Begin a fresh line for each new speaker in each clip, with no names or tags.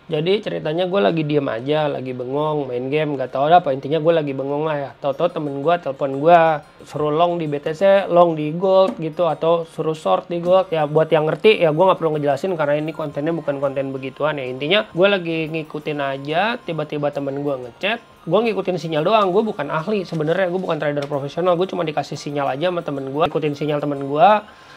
Jadi ceritanya gue lagi diem aja, lagi bengong, main game, gak tau apa, intinya gue lagi bengong lah ya. Tahu-tahu temen gue telepon gue, suruh long di BTC, long di gold gitu, atau suruh short di gold. Ya buat yang ngerti ya gue nggak perlu ngejelasin karena ini kontennya bukan konten begituan ya. Intinya gue lagi ngikutin aja, tiba-tiba temen gue ngechat, gue ngikutin sinyal doang, gue bukan ahli sebenarnya, gue bukan trader profesional, gue cuma dikasih sinyal aja sama temen gue, ikutin sinyal temen gue.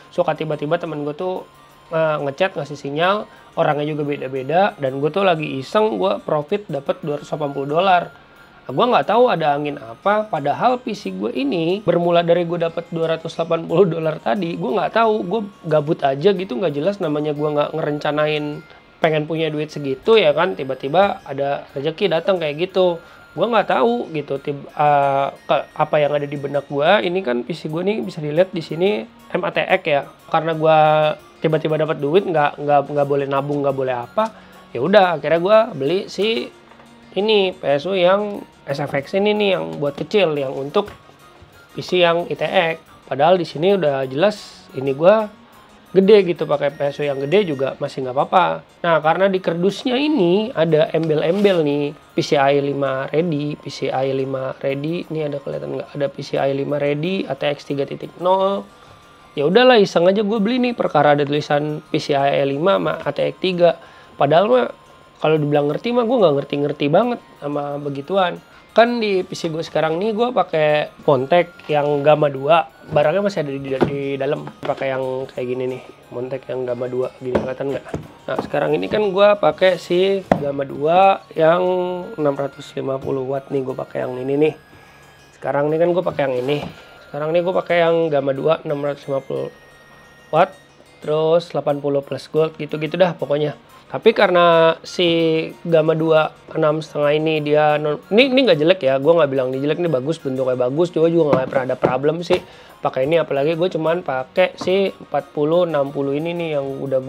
Suka tiba-tiba temen gue tuh ngechat ngasih sinyal, orangnya juga beda-beda, dan gue tuh lagi iseng, gue profit dapat $280. Nah, gue nggak tahu ada angin apa, padahal PC gue ini bermula dari gue dapat $280 tadi, gue nggak tahu, gue gabut aja gitu, nggak jelas, namanya gue nggak ngerencanain pengen punya duit segitu ya kan, tiba-tiba ada rezeki datang kayak gitu. Gue nggak tahu gitu apa yang ada di benak gue. Ini kan PC gue nih bisa dilihat di sini MATX ya, karena gue tiba-tiba dapat duit, nggak boleh nabung, nggak boleh apa, ya udah akhirnya gue beli si ini PSU yang SFX ini nih, yang buat kecil, yang untuk PC yang ITX. Padahal di sini udah jelas ini gue gede gitu, pakai PSU yang gede juga masih nggak apa-apa. Nah karena di kerdusnya ini ada embel-embel nih, PCI 5 ready, PCI 5 ready, ini ada kelihatan nggak, ada PCI 5 ready, ATX 3.0. Ya udahlah iseng aja gue beli nih, perkara ada tulisan PCIe 5 sama ATX 3. Padahal mah kalau dibilang ngerti mah gue nggak ngerti-ngerti banget sama begituan. Kan di PC gue sekarang nih gue pakai Montek yang Gamma 2. Barangnya masih ada di dalam. Pakai yang kayak gini nih, Montek yang Gamma 2, gini kelihatan nggak? Nah sekarang ini kan gue pakai si Gamma 2 yang 650 watt nih, gue pakai yang ini nih. Sekarang nih kan gue pakai yang ini. Sekarang nih gue pakai yang Gamma 2 650 watt, terus 80 plus gold, gitu-gitu dah pokoknya. Tapi karena si Gamma 2 6,5 ini dia ini nggak jelek ya, gue nggak bilang ini jelek, ini bagus, bentuknya bagus, juga nggak pernah ada problem sih pakai ini. Apalagi gue cuman pakai si 40 60 ini nih, yang udah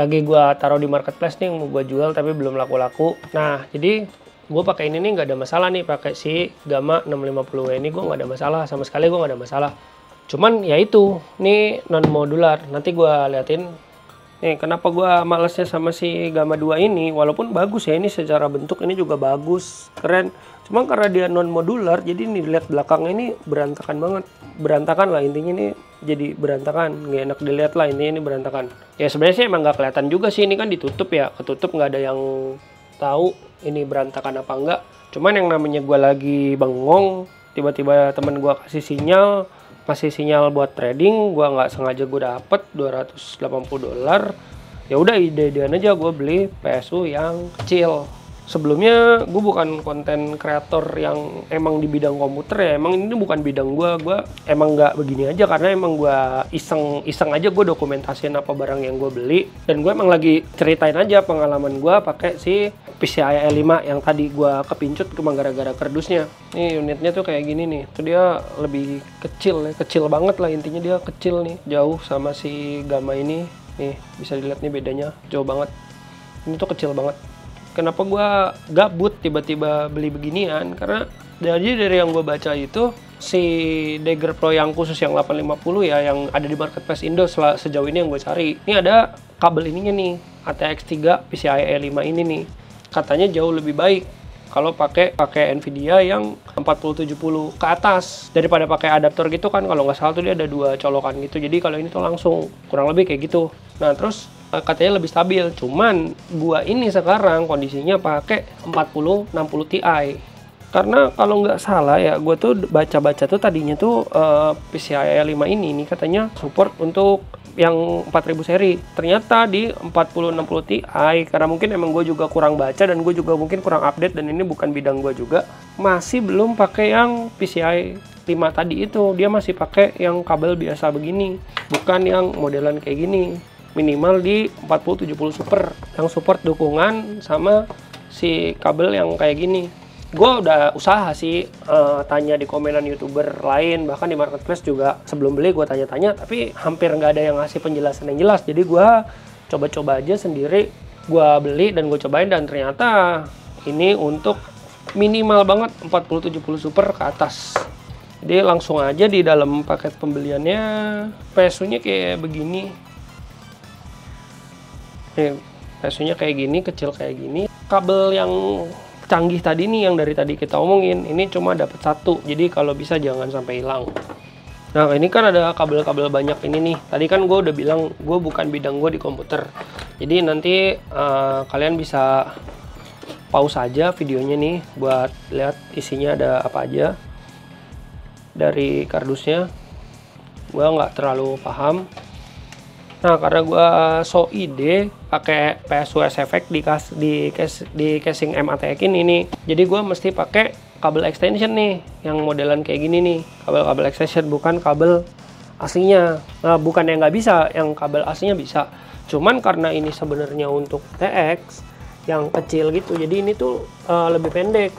gue taruh di marketplace nih, mau gue jual tapi belum laku-laku. Nah jadi gue pakai ini nih nggak ada masalah nih, pakai si Gamma 650W ini gue nggak ada masalah, sama sekali gue nggak ada masalah. Cuman ya itu, nih non modular, nanti gue liatin nih kenapa gue malesnya sama si Gamma 2 ini. Walaupun bagus ya, ini secara bentuk ini juga bagus, keren, cuma karena dia non modular jadi nih lihat belakangnya ini berantakan banget, berantakan lah intinya, ini jadi berantakan, nggak enak dilihat lah, ini berantakan. Ya sebenarnya sih emang nggak kelihatan juga sih, ini kan ditutup ya, ketutup, nggak ada yang tahu ini berantakan apa enggak. Cuman yang namanya gue lagi bengong, tiba-tiba temen gue kasih sinyal buat trading, gue nggak sengaja gue dapet $280. Ya udah ide-idean aja gue beli PSU yang kecil. Sebelumnya gue bukan konten kreator yang emang di bidang komputer ya, emang ini bukan bidang gue emang nggak begini aja karena emang gue iseng aja gue dokumentasiin apa barang yang gue beli, dan gue emang lagi ceritain aja pengalaman gue pakai si PCIe 5 yang tadi gue kepincut cuma gara-gara kardusnya. Nih unitnya tuh kayak gini nih, tuh dia lebih kecil ya, kecil banget lah intinya, dia kecil nih, jauh sama si Gamma ini. Nih bisa dilihat nih bedanya, jauh banget, ini tuh kecil banget. Kenapa gue gabut tiba-tiba beli beginian? Karena dari yang gue baca itu, si Dagger Pro yang khusus yang 850 ya, yang ada di marketplace Indo sejauh ini yang gue cari, ini ada kabel ininya nih, ATX 3 PCIe 5 ini nih, katanya jauh lebih baik kalau pakai Nvidia yang 4070 ke atas daripada pakai adaptor gitu kan. Kalau nggak salah tuh dia ada 2 colokan gitu, jadi kalau ini tuh langsung kurang lebih kayak gitu. Nah terus katanya lebih stabil, cuman gua ini sekarang kondisinya pakai 4060 Ti, karena kalau nggak salah ya, gue tuh baca-baca tuh tadinya tuh PCIe 5 ini katanya support untuk yang 4000 seri. Ternyata di 4060 Ti, karena mungkin emang gue juga kurang baca dan gue juga mungkin kurang update, dan ini bukan bidang gue juga, masih belum pakai yang PCI 5 tadi itu. Dia masih pakai yang kabel biasa begini, bukan yang modelan kayak gini. Minimal di 4070 Super yang support dukungan sama si kabel yang kayak gini. Gue udah usaha sih tanya di komenan YouTuber lain, bahkan di marketplace juga sebelum beli gue tanya-tanya, tapi hampir nggak ada yang ngasih penjelasan yang jelas. Jadi gue coba-coba aja sendiri, gue beli dan gue cobain, dan ternyata ini untuk minimal banget 4070 Super ke atas. Jadi langsung aja di dalam paket pembeliannya PSU-nya kayak begini. Nih, PSU-nya kayak gini, kecil kayak gini. Kabel yang canggih tadi nih, yang dari tadi kita omongin, ini cuma dapat satu, jadi kalau bisa jangan sampai hilang. Nah, ini kan ada kabel-kabel banyak ini nih. Tadi kan gue udah bilang gue bukan bidang gue di komputer, jadi nanti kalian bisa pause aja videonya nih buat lihat isinya ada apa aja dari kardusnya. Gue nggak terlalu paham. Nah, karena gue so ide pakai PSU SFX di casing MATX ini, jadi gue mesti pakai kabel extension nih, yang modelan kayak gini nih, kabel extension, bukan kabel aslinya. Nah, bukan yang nggak bisa, yang kabel aslinya bisa. Cuman karena ini sebenarnya untuk TX yang kecil gitu, jadi ini tuh lebih pendek.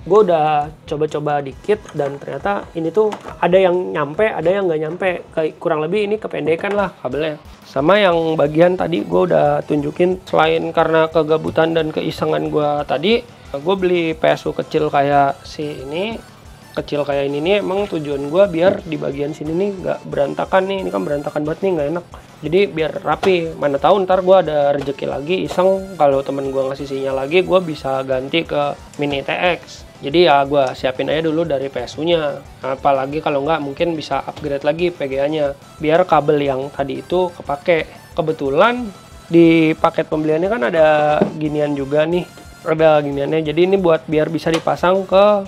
Gue udah coba-coba dikit dan ternyata ini tuh ada yang nyampe, ada yang nggak nyampe. Kayak kurang lebih ini kependekan lah kabelnya. Sama yang bagian tadi gue udah tunjukin. Selain karena kegabutan dan keisengan gue tadi, gue beli PSU kecil kayak ini nih, emang tujuan gue biar di bagian sini nih nggak berantakan nih. Ini kan berantakan banget nih, nggak enak. Jadi biar rapi. Mana tahu ntar gue ada rezeki lagi iseng, kalau temen gue ngasih sinyal lagi, gue bisa ganti ke Mini TX. Jadi ya gue siapin aja dulu dari PSU-nya. Apalagi kalau nggak, mungkin bisa upgrade lagi PGA-nya. Biar kabel yang tadi itu kepake. Kebetulan di paket pembeliannya kan ada ginian juga nih. Ada giniannya. Jadi ini buat biar bisa dipasang ke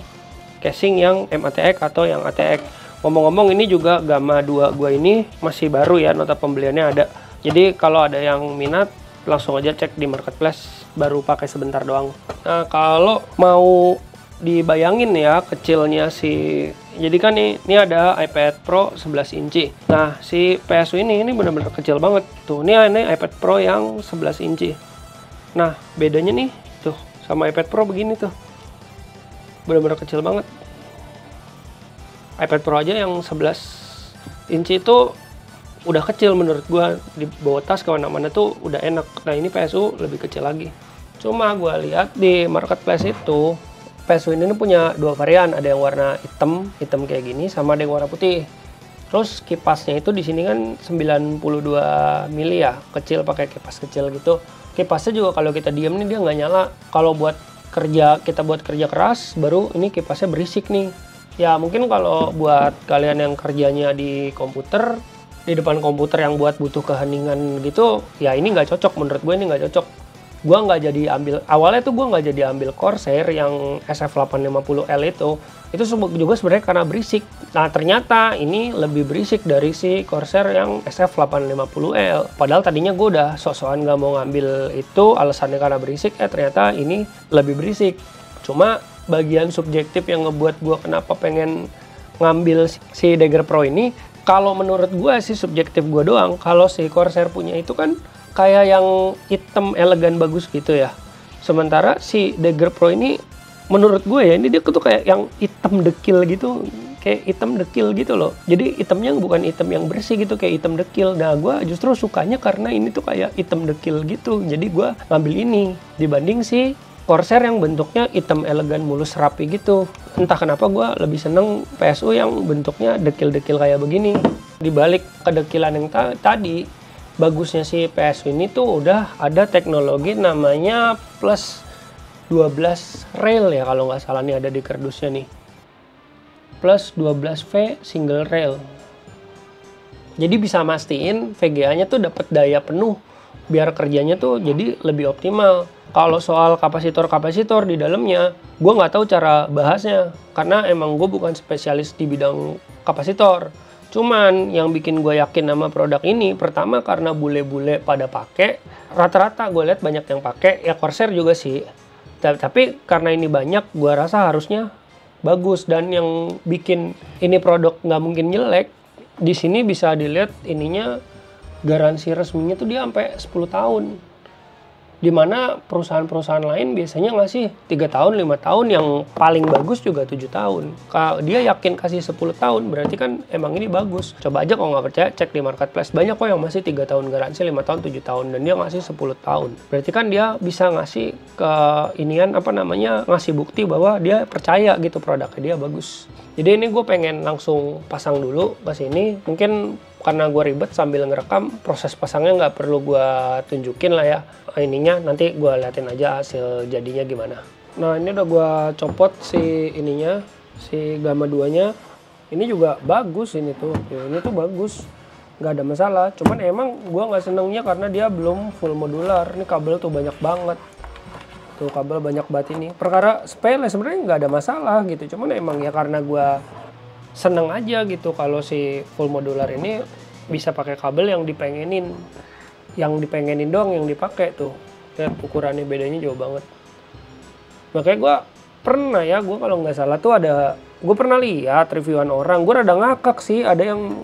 casing yang MATX atau yang ATX. Ngomong-ngomong, ini juga Gamma 2 gue ini masih baru ya, nota pembeliannya ada. Jadi kalau ada yang minat, langsung aja cek di marketplace, baru pakai sebentar doang. Nah, kalau mau dibayangin ya kecilnya jadi kan ini ada iPad Pro 11 inci. Nah, si PSU ini benar-benar kecil banget. Tuh, ini iPad Pro yang 11 inci. Nah, bedanya nih tuh sama iPad Pro begini tuh. Benar-benar kecil banget. iPad Pro aja yang 11 inci itu udah kecil menurut gua, dibawa tas kemana-mana tuh udah enak. Nah, ini PSU lebih kecil lagi. Cuma gua lihat di marketplace itu PSU ini punya dua varian, ada yang warna hitam kayak gini, sama ada yang warna putih. Terus kipasnya itu di sini kan 92 mili ya, kecil, pakai kipas kecil gitu. Kipasnya juga kalau kita diem nih dia nggak nyala. Kalau kita buat kerja keras, baru ini kipasnya berisik nih. Ya mungkin kalau buat kalian yang kerjanya di komputer, di depan komputer yang buat butuh keheningan gitu, ya ini nggak cocok, menurut gue ini nggak cocok. Gue nggak jadi ambil, awalnya tuh gue nggak jadi ambil Corsair yang SF850L itu juga sebenarnya karena berisik. Nah, ternyata ini lebih berisik dari si Corsair yang SF850L. Padahal tadinya gue udah sok-sokan nggak mau ngambil itu, alasannya karena berisik. Ternyata ini lebih berisik. Cuma bagian subjektif yang ngebuat gue kenapa pengen ngambil si Dagger Pro ini, kalau menurut gue sih subjektif gue doang. Kalau si Corsair punya itu kan kayak yang hitam elegan bagus gitu ya. Sementara si Dagger Pro ini menurut gue ya, ini dia tuh kayak yang hitam dekil gitu. Kayak hitam dekil gitu loh. Jadi hitamnya bukan hitam yang bersih gitu, kayak hitam dekil. Nah, gue justru sukanya karena ini tuh kayak hitam dekil gitu. Jadi gue ngambil ini dibanding si Corsair yang bentuknya hitam elegan mulus rapi gitu. Entah kenapa gue lebih seneng PSU yang bentuknya dekil-dekil kayak begini. Di balik kedekilan yang tadi, bagusnya si PSU ini tuh udah ada teknologi namanya plus 12 rail ya, kalau nggak salah nih ada di kardusnya nih. Plus 12V single rail. Jadi bisa mastiin VGA-nya tuh dapat daya penuh biar kerjanya tuh jadi lebih optimal. Kalau soal kapasitor di dalamnya, gue nggak tahu cara bahasnya karena emang gue bukan spesialis di bidang kapasitor. Cuman yang bikin gue yakin sama produk ini, pertama karena bule-bule pada pakai, rata-rata gue lihat banyak yang pakai, ya Corsair juga sih. Tapi karena ini banyak, gue rasa harusnya bagus. Dan yang bikin ini produk nggak mungkin jelek, di sini bisa dilihat ininya garansi resminya tuh dia sampai 10 tahun. Dimana perusahaan-perusahaan lain biasanya ngasih 3 tahun, 5 tahun, yang paling bagus juga 7 tahun. Kalau dia yakin kasih 10 tahun, berarti kan emang ini bagus. Coba aja kalau nggak percaya, cek di marketplace. Banyak kok yang masih 3 tahun garansi, 5 tahun, 7 tahun. Dan dia ngasih 10 tahun. Berarti kan dia bisa ngasih ngasih bukti bahwa dia percaya gitu produknya dia bagus. Jadi ini gue pengen langsung pasang dulu ke sini. Mungkin karena gue ribet sambil ngerekam, proses pasangnya nggak perlu gue tunjukin lah ya. Ininya nanti gue liatin aja hasil jadinya gimana. Nah ini udah gue copot si ininya, si Gamma 2 nya. Ini juga bagus ini tuh, ini tuh bagus, nggak ada masalah. Cuman emang gue nggak senengnya karena dia belum full modular. Ini kabel tuh banyak banget, tuh kabel banyak banget ini. Perkara sepele sebenarnya nggak ada masalah gitu. Cuman emang ya karena gue seneng aja gitu kalau si full modular ini bisa pakai kabel yang dipengenin, doang yang dipakai tuh. Lihat ukurannya bedanya jauh banget. Makanya gue pernah ya, gue kalau nggak salah tuh gue pernah lihat reviewan orang, gue rada ngakak sih, ada yang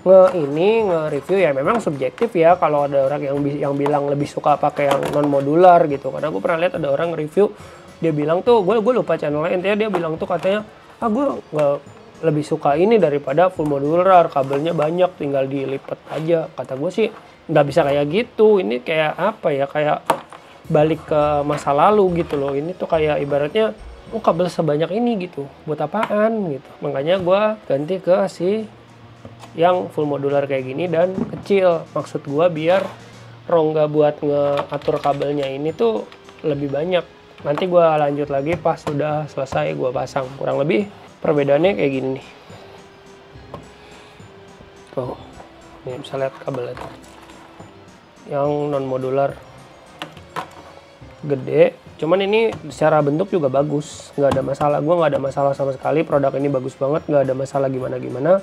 nge-review ya memang subjektif ya kalau ada orang yang bilang lebih suka pakai yang non modular gitu. Karena gue pernah lihat ada orang review, dia bilang tuh, gue lupa channelnya, intinya dia bilang tuh katanya, gue nggak lebih suka ini daripada full modular, kabelnya banyak tinggal dilipat aja. Kata gue sih nggak bisa kayak gitu, ini kayak apa ya, kayak balik ke masa lalu gitu loh. Ini tuh kayak ibaratnya kabel sebanyak ini gitu, buat apaan gitu. Makanya gue ganti ke si yang full modular kayak gini dan kecil. Maksud gue biar rongga buat ngatur kabelnya ini tuh lebih banyak. Nanti gue lanjut lagi pas sudah selesai gue pasang. Kurang lebih perbedaannya kayak gini nih. Tuh, ini bisa lihat kabelnya tuh. Yang non modular gede, cuman ini secara bentuk juga bagus, nggak ada masalah. Gue nggak ada masalah sama sekali, produk ini bagus banget, nggak ada masalah gimana-gimana.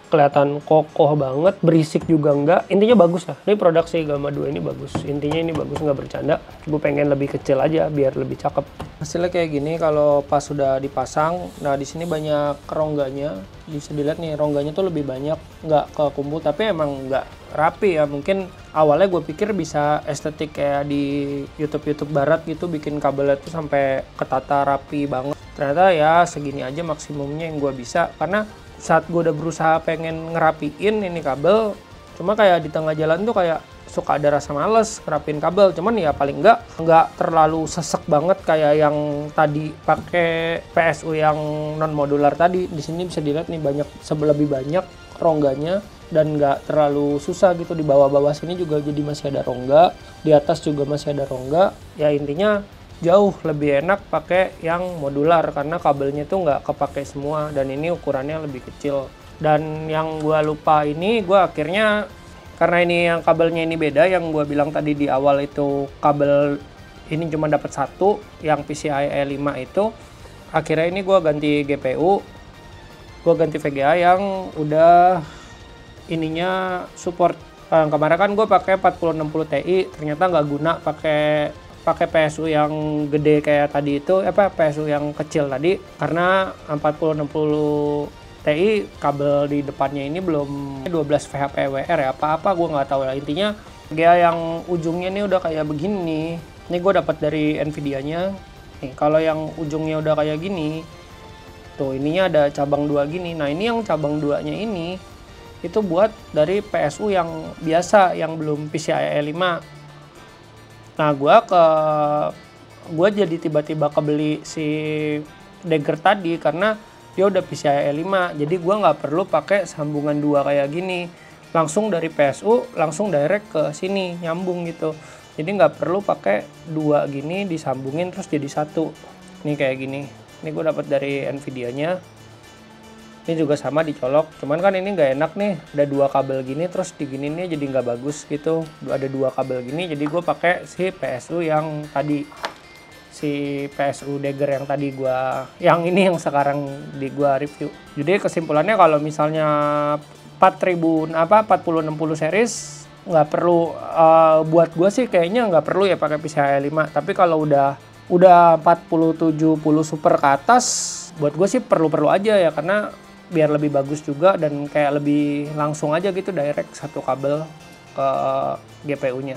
Kelihatan kokoh banget, berisik juga nggak, intinya bagus lah. Ini produk si Gamma 2 ini bagus, intinya ini bagus, nggak bercanda. Gue pengen lebih kecil aja biar lebih cakep. Hasilnya kayak gini kalau pas sudah dipasang. Nah di sini banyak rongganya, bisa dilihat nih rongganya tuh lebih banyak, nggak kekumpul, tapi emang nggak rapi ya. Mungkin awalnya gue pikir bisa estetik kayak di YouTube barat gitu, bikin kabelnya tuh sampai ketata rapi banget. Ternyata ya segini aja maksimumnya yang gue bisa, karena saat gue udah berusaha pengen ngerapiin ini kabel, cuma kayak di tengah jalan tuh kayak suka ada rasa males ngerapiin kabel. Cuman ya paling nggak terlalu sesek banget kayak yang tadi pakai PSU yang non modular tadi. Di sini bisa dilihat nih lebih banyak rongganya dan nggak terlalu susah gitu. Di bawah-bawah sini juga jadi masih ada rongga, di atas juga masih ada rongga. Ya intinya jauh lebih enak pakai yang modular karena kabelnya tuh nggak kepake semua dan ini ukurannya lebih kecil. Dan yang gua lupa ini, gua akhirnya karena ini yang kabelnya ini beda, yang gua bilang tadi di awal itu kabel ini cuma dapat satu yang PCI E5 itu. Akhirnya ini gua ganti GPU, gua ganti VGA yang udah ininya support. Kemarin kan gua pakai 4060 Ti, ternyata nggak guna pakai PSU yang gede kayak tadi itu, PSU yang kecil tadi, karena 4060 Ti kabel di depannya ini belum 12 VHP-WR ya, apa-apa gue nggak tahu lah. Intinya dia yang ujungnya ini udah kayak begini. Ini gue dapat dari Nvidia-nya. Nih, kalau yang ujungnya udah kayak gini, tuh ininya ada cabang 2 gini. Nah ini yang cabang 2-nya ini itu buat dari PSU yang biasa, yang belum PCIe 5. Nah gue jadi tiba-tiba kebeli si Dagger tadi karena dia udah PCIe 5, jadi gue nggak perlu pakai sambungan 2 kayak gini, langsung dari PSU langsung direct ke sini nyambung gitu. Jadi nggak perlu pakai 2 gini disambungin terus jadi satu. Ini kayak gini. Ini gue dapat dari Nvidia-nya. Ini juga sama dicolok, cuman kan ini nggak enak nih, ada 2 kabel gini terus digininya jadi nggak bagus gitu. Ada 2 kabel gini, jadi gue pakai si PSU yang tadi, si PSU Dagger yang tadi yang ini yang sekarang di gua review. Jadi kesimpulannya kalau misalnya 4060 series nggak perlu, buat gue sih kayaknya nggak perlu ya pakai PCIe 5. Tapi kalau udah 4070 super ke atas, buat gue sih perlu aja ya, karena biar lebih bagus juga dan kayak lebih langsung aja gitu, direct satu kabel ke GPU-nya.